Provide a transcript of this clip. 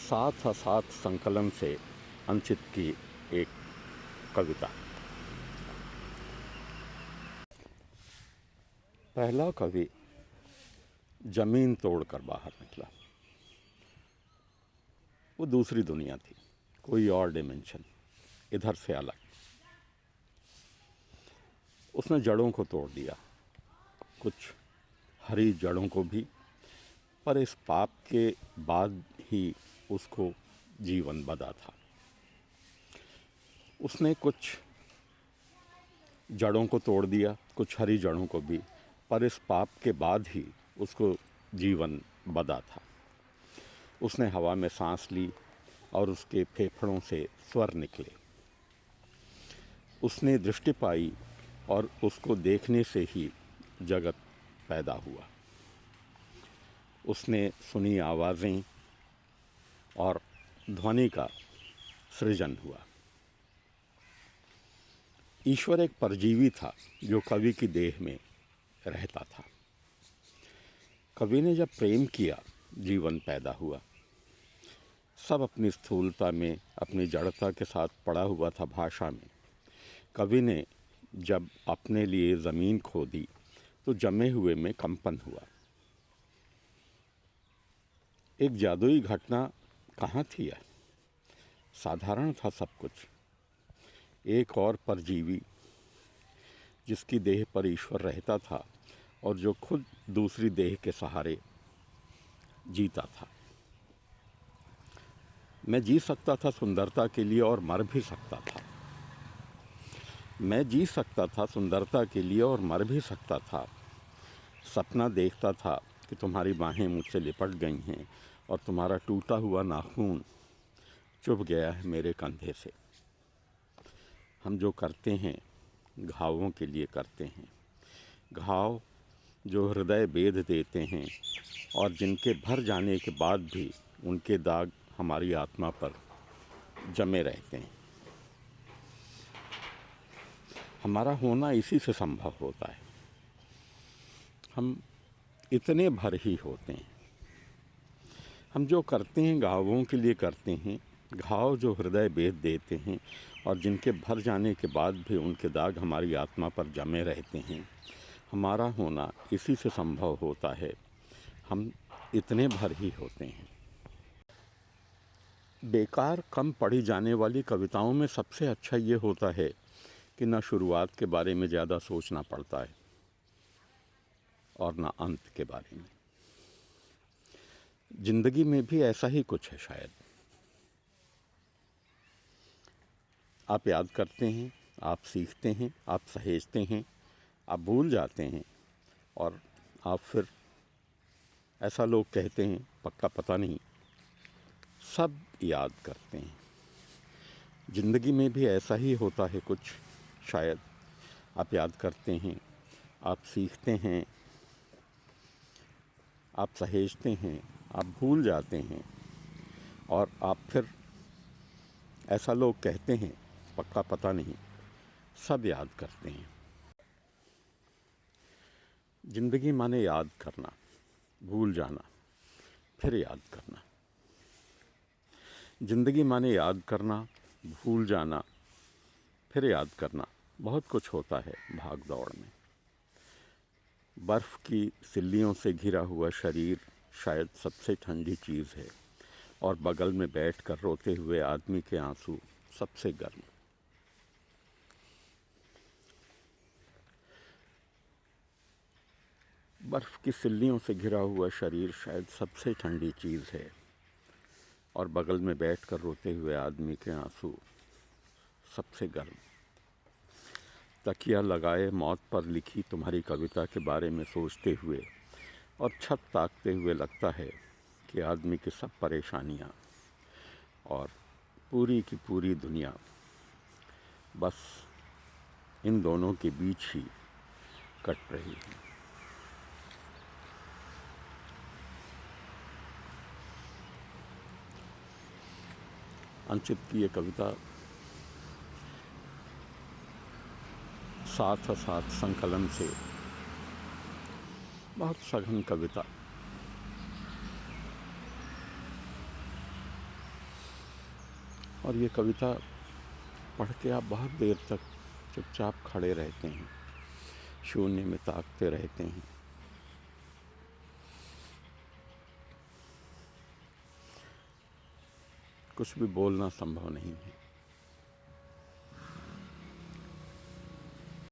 साथ असाथ संकलन से अंचित की एक कविता। पहला कवि जमीन तोड़कर बाहर निकला। वो दूसरी दुनिया थी, कोई और डिमेंशन, इधर से अलग। उसने जड़ों को तोड़ दिया, कुछ हरी जड़ों को भी, पर इस पाप के बाद ही उसको जीवन बदा था। उसने कुछ जड़ों को तोड़ दिया, कुछ हरी जड़ों को भी, पर इस पाप के बाद ही उसको जीवन बदा था। उसने हवा में सांस ली और उसके फेफड़ों से स्वर निकले। उसने दृष्टि पाई और उसको देखने से ही जगत पैदा हुआ। उसने सुनी आवाज़ें और ध्वनि का सृजन हुआ। ईश्वर एक परजीवी था जो कवि की देह में रहता था। कवि ने जब प्रेम किया, जीवन पैदा हुआ। सब अपनी स्थूलता में, अपनी जड़ता के साथ पड़ा हुआ था भाषा में। कवि ने जब अपने लिए ज़मीन खोदी तो जमे हुए में कंपन हुआ। एक जादुई घटना कहाँ थी यह? साधारण था सब कुछ। एक और परजीवी जिसकी देह पर ईश्वर रहता था और जो खुद दूसरी देह के सहारे जीता था। मैं जी सकता था सुंदरता के लिए और मर भी सकता था। मैं जी सकता था सुंदरता के लिए और मर भी सकता था। सपना देखता था कि तुम्हारी बाहें मुझसे लिपट गई हैं और तुम्हारा टूटा हुआ नाखून चुभ गया है मेरे कंधे से। हम जो करते हैं घावों के लिए करते हैं, घाव जो हृदय बेध देते हैं और जिनके भर जाने के बाद भी उनके दाग हमारी आत्मा पर जमे रहते हैं। हमारा होना इसी से संभव होता है। हम इतने भर ही होते हैं। हम जो करते हैं घावों के लिए करते हैं, घाव जो हृदय बेध देते हैं और जिनके भर जाने के बाद भी उनके दाग हमारी आत्मा पर जमे रहते हैं। हमारा होना इसी से संभव होता है। हम इतने भर ही होते हैं। बेकार कम पढ़ी जाने वाली कविताओं में सबसे अच्छा ये होता है कि न शुरुआत के बारे में ज़्यादा सोचना पड़ता है और न अंत के बारे में। जिंदगी में भी ऐसा ही कुछ है शायद। आप याद करते हैं, आप सीखते हैं, आप सहेजते हैं, आप भूल जाते हैं और आप फिर, ऐसा लोग कहते हैं, पक्का पता नहीं, सब याद करते हैं। ज़िंदगी में भी ऐसा ही होता है कुछ शायद। आप याद करते हैं, आप सीखते हैं, आप सहेजते हैं, आप भूल जाते हैं और आप फिर, ऐसा लोग कहते हैं, पक्का पता नहीं, सब याद करते हैं। ज़िंदगी माने याद करना, भूल जाना, फिर याद करना। ज़िंदगी माने याद करना, भूल जाना, फिर याद करना। बहुत कुछ होता है भाग दौड़ में। बर्फ़ की सिल्लियों से घिरा हुआ शरीर शायद सबसे ठंडी चीज़ है और बगल में बैठकर रोते हुए आदमी के आंसू सबसे गर्म। बर्फ़ की सिल्लियों से घिरा हुआ शरीर शायद सबसे ठंडी चीज़ है और बगल में बैठकर रोते हुए आदमी के आंसू सबसे गर्म। तकिया लगाए मौत पर लिखी तुम्हारी कविता के बारे में सोचते हुए और छत ताकते हुए लगता है कि आदमी की सब परेशानियाँ और पूरी की पूरी दुनिया बस इन दोनों के बीच ही कट रही है। अंचित की ये कविता साथ साथ संकलन से, बहुत सघन कविता। और ये कविता पढ़ के आप बहुत देर तक चुपचाप खड़े रहते हैं, शून्य में ताकते रहते हैं। कुछ भी बोलना संभव नहीं है।